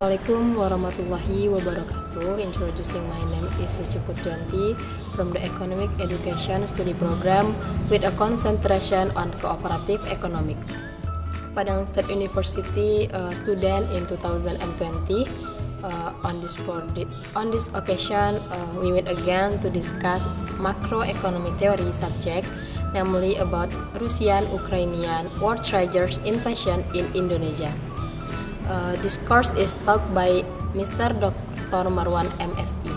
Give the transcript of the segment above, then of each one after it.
Assalamualaikum warahmatullahi wabarakatuh. Introducing my name is Suci Putrianti from the Economic Education Study Program with a concentration on cooperative economic. Padang State University student in 2020. On this occasion, we meet again to discuss macroeconomic theory subject, namely about Russian-Ukrainian war triggers inflation in Indonesia. This course is taught by Mr. Dr. Marwan MSI.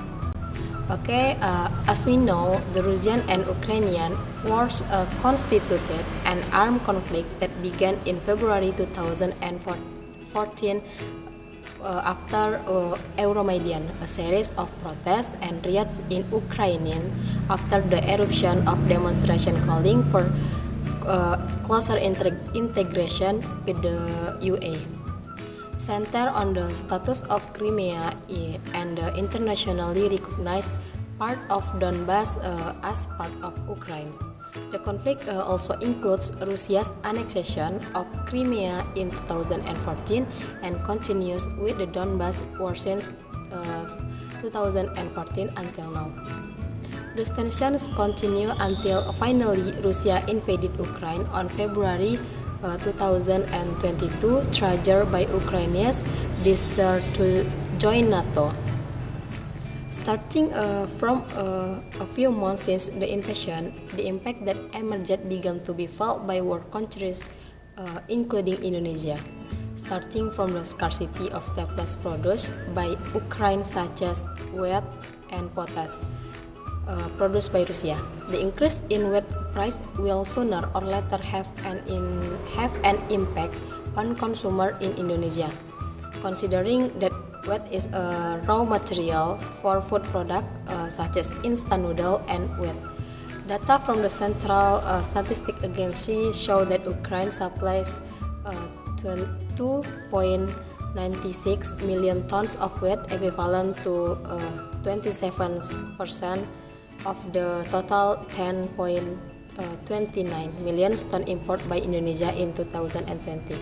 As we know, the Russian and Ukrainian wars constituted an armed conflict that began in February 2014 after Euromaidan, a series of protests and riots in Ukraine after the eruption of demonstration calling for closer integration with the UA. Center on the status of Crimea and the internationally recognized part of Donbas as part of Ukraine. The conflict also includes Russia's annexation of Crimea in 2014 and continues with the Donbas war since 2014 until now. The tensions continue until finally Russia invaded Ukraine on February 2022, triggered by Ukraine's desire to join NATO. Starting from a few months since the invasion, the impact that emerged began to be felt by world countries, including Indonesia. Starting from the scarcity of staples produced by Ukraine such as wheat and potash, produced by Russia. The increase in wheat price will sooner or later have an impact on consumer in Indonesia, considering that wheat is a raw material for food products such as instant noodle and wheat. Data from the Central Statistic Agency show that Ukraine supplies 2.96 million tons of wheat, equivalent to 27% of the total 10.29 million tons imported by Indonesia in 2020.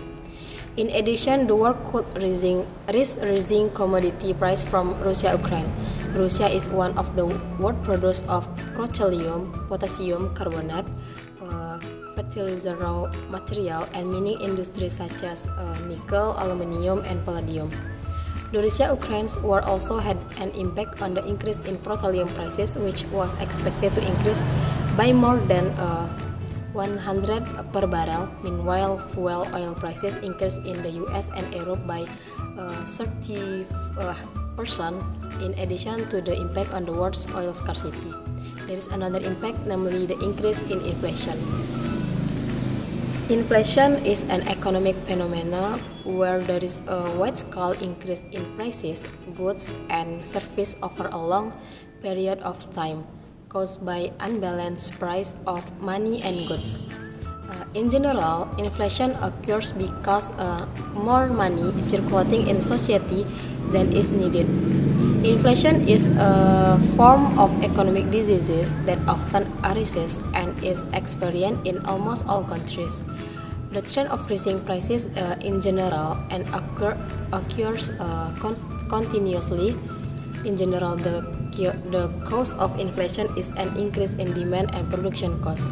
In addition, the world could risk rising commodity price from Russia-Ukraine. Russia is one of the world producers of petroleum, potassium carbonate, fertilizer raw material, and mining industries such as nickel, aluminium, and palladium. The Russia-Ukraine war also had an impact on the increase in petroleum prices, which was expected to increase by more than 100 per barrel. Meanwhile, fuel oil prices increased in the US and Europe by 30%, in addition to the impact on the world's oil scarcity. There is another impact, namely the increase in inflation. Inflation is an economic phenomenon where there is a wide-scale increase in prices, goods, and services over a long period of time, caused by unbalanced price of money and goods. In general, inflation occurs because more money is circulating in society than is needed. Inflation is a form of economic diseases that often arises and is experienced in almost all countries. The trend of rising prices in general and occurs continuously. In general, the cause of inflation is an increase in demand and production costs.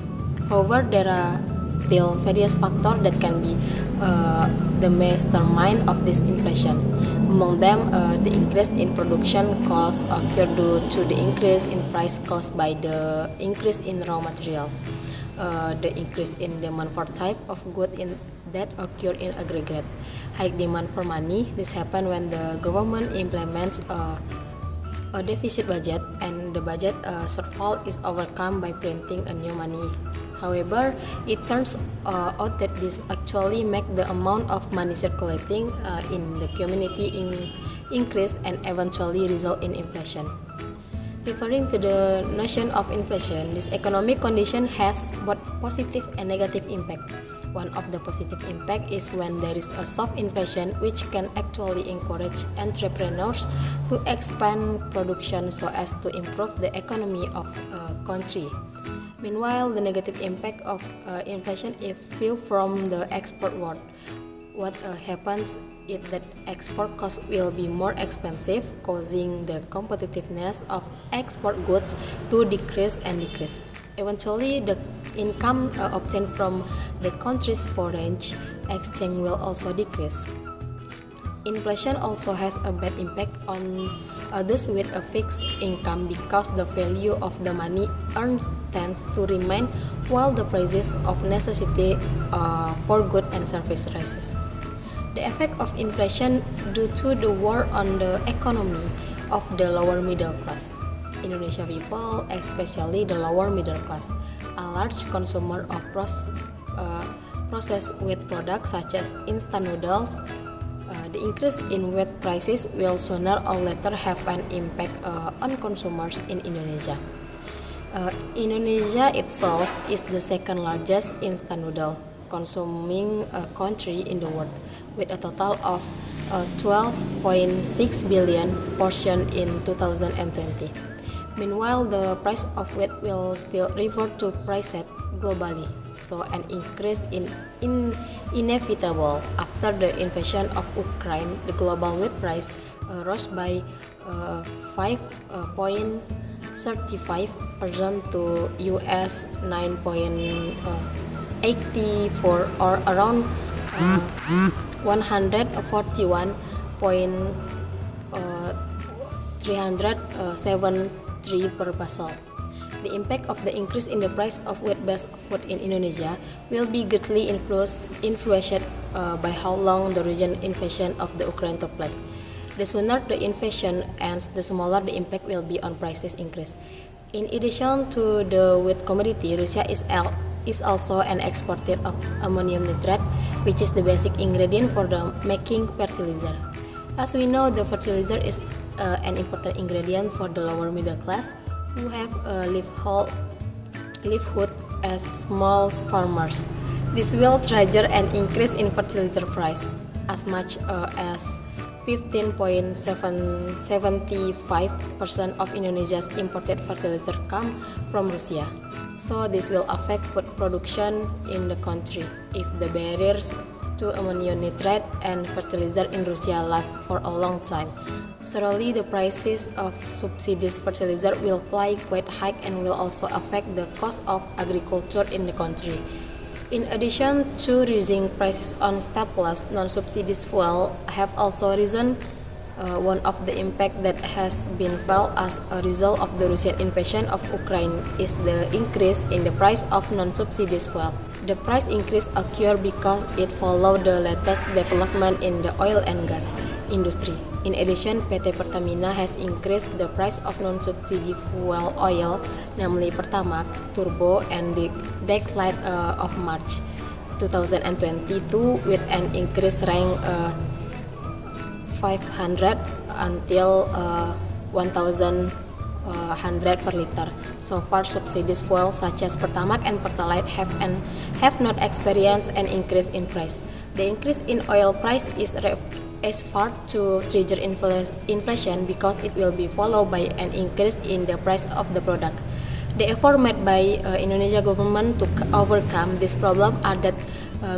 However, there are still various factors that can be the mastermind of this inflation. Among them, the increase in production costs occur due to the increase in price caused by the increase in raw material. The increase in demand for type of good that occur in aggregate. High demand for money. This happens when the government implements a deficit budget and the budget shortfall is overcome by printing a new money. However, it turns out that this actually makes the amount of money circulating in the community increase and eventually result in inflation. Referring to the notion of inflation, this economic condition has both positive and negative impact. One of the positive impact is when there is a soft inflation, which can actually encourage entrepreneurs to expand production so as to improve the economy of a country. Meanwhile, the negative impact of inflation is viewed from the export world. What happens is that export costs will be more expensive, causing the competitiveness of export goods to decrease and decrease. Eventually, the income obtained from the country's foreign exchange will also decrease. Inflation also has a bad impact on those with a fixed income because the value of the money earned tends to remain while the prices of necessity for goods and services rises. The effect of inflation due to the war on the economy of the lower middle class. Indonesia people, especially the lower middle class, a large consumer of processed wheat products such as instant noodles. The increase in wheat prices will sooner or later have an impact on consumers in Indonesia. Indonesia itself is the second largest instant noodle consuming country in the world, with a total of 12.6 billion portion in 2020. Meanwhile, the price of wheat will still revert to price set globally, so an increase in inevitable. After the invasion of Ukraine, the global wheat price rose by 5.35% to US 9.84 or around 141.373 per basel. The impact of the increase in the price of wheat-based food in Indonesia will be greatly influenced by how long the region invasion of the Ukraine took place. The sooner the invasion ends, the smaller the impact will be on prices increase. In addition to the wheat commodity, Russia is also an exporter of ammonium nitrate, which is the basic ingredient for the making fertilizer. As we know, the fertilizer is an important ingredient for the lower middle class who have a livelihood as small farmers. This will trigger an increase in fertilizer price as much as 15.75% of Indonesia's imported fertilizer come from Russia. So this will affect food production in the country if the barriers to ammonium nitrate and fertilizer in Russia last for a long time. Surely the prices of subsidized fertilizer will fly quite high and will also affect the cost of agriculture in the country. In addition to rising prices on staples, non-subsidized fuel have also risen. One of the impact that has been felt as a result of the Russian invasion of Ukraine is the increase in the price of non-subsidized fuel. The price increase occurred because it followed the latest development in the oil and gas industry. In addition, PT Pertamina has increased the price of non-subsidy fuel oil, namely Pertamax, Turbo, and the Decade of March 2022 with an increase range 500 until 1,100 per liter. So far, subsidized fuel such as Pertamax and Pertalite have not experienced an increase in price. The increase in oil price is far to trigger inflation because it will be followed by an increase in the price of the product. The effort made by Indonesia government to overcome this problem are that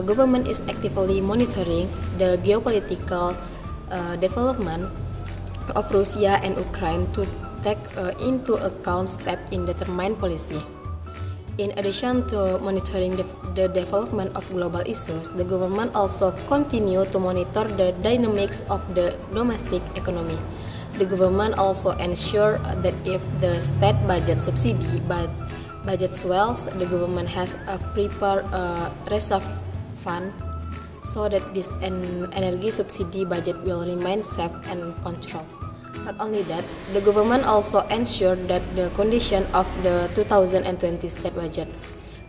government is actively monitoring the geopolitical development of Russia and Ukraine to take into account steps in determined policy. In addition to monitoring the development of global issues, the government also continue to monitor the dynamics of the domestic economy. The government also ensure that if the state budget subsidy budget swells, the government has a prepared reserve fund so that this energy subsidy budget will remain safe and controlled. Not only that, the government also ensured that the condition of the 2020 state budget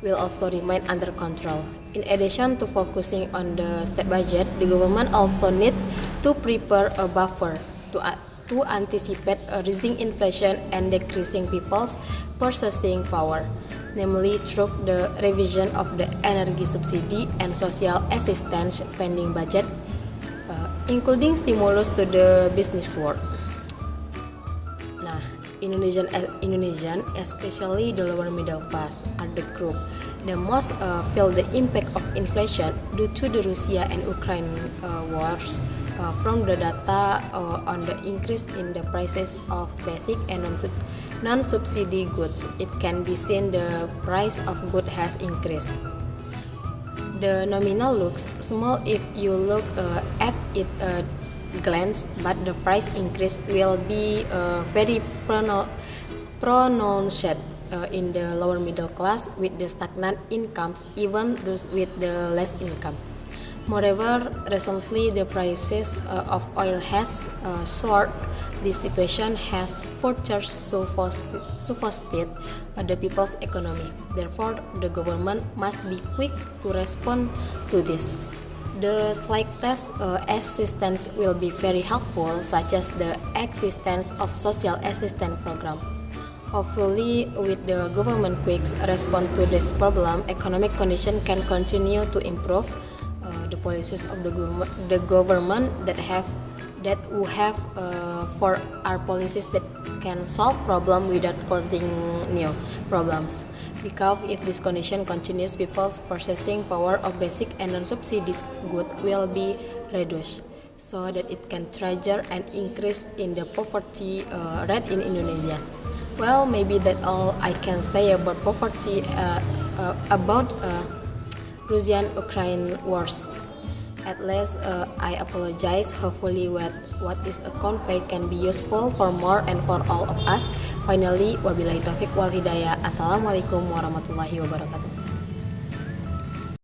will also remain under control. In addition to focusing on the state budget, the government also needs to prepare a buffer to anticipate rising inflation and decreasing people's purchasing power, namely through the revision of the energy subsidy and social assistance spending budget, including stimulus to the business world. Nah, Indonesian, especially the lower middle class, are the group the most feel the impact of inflation due to the Russia and Ukraine wars. From the data on the increase in the prices of basic and non-subsidy goods, it can be seen the price of goods has increased. The nominal looks small if you look at it glance, but the price increase will be very pronounced in the lower middle class with the stagnant incomes, even those with the less income. Moreover, recently the prices of oil has soared. This situation has further suffocated the people's economy. Therefore, the government must be quick to respond to this. The slightest assistance will be very helpful, such as the existence of social assistance program. Hopefully, with the government quick response to this problem, economic condition can continue to improve. The policies of the government that we have for our policies that can solve problem without causing new problems. Because if this condition continues, people's purchasing power of basic and non-subsidies goods will be reduced, so that it can trigger an increase in the poverty rate in Indonesia. Well, maybe that all I can say about poverty about Russian-Ukraine wars. At least I apologize. Hopefully what is conveyed can be useful for more and for all of us. Finally, wabillahi taufiq wal hidayah. Assalamualaikum warahmatullahi wabarakatuh.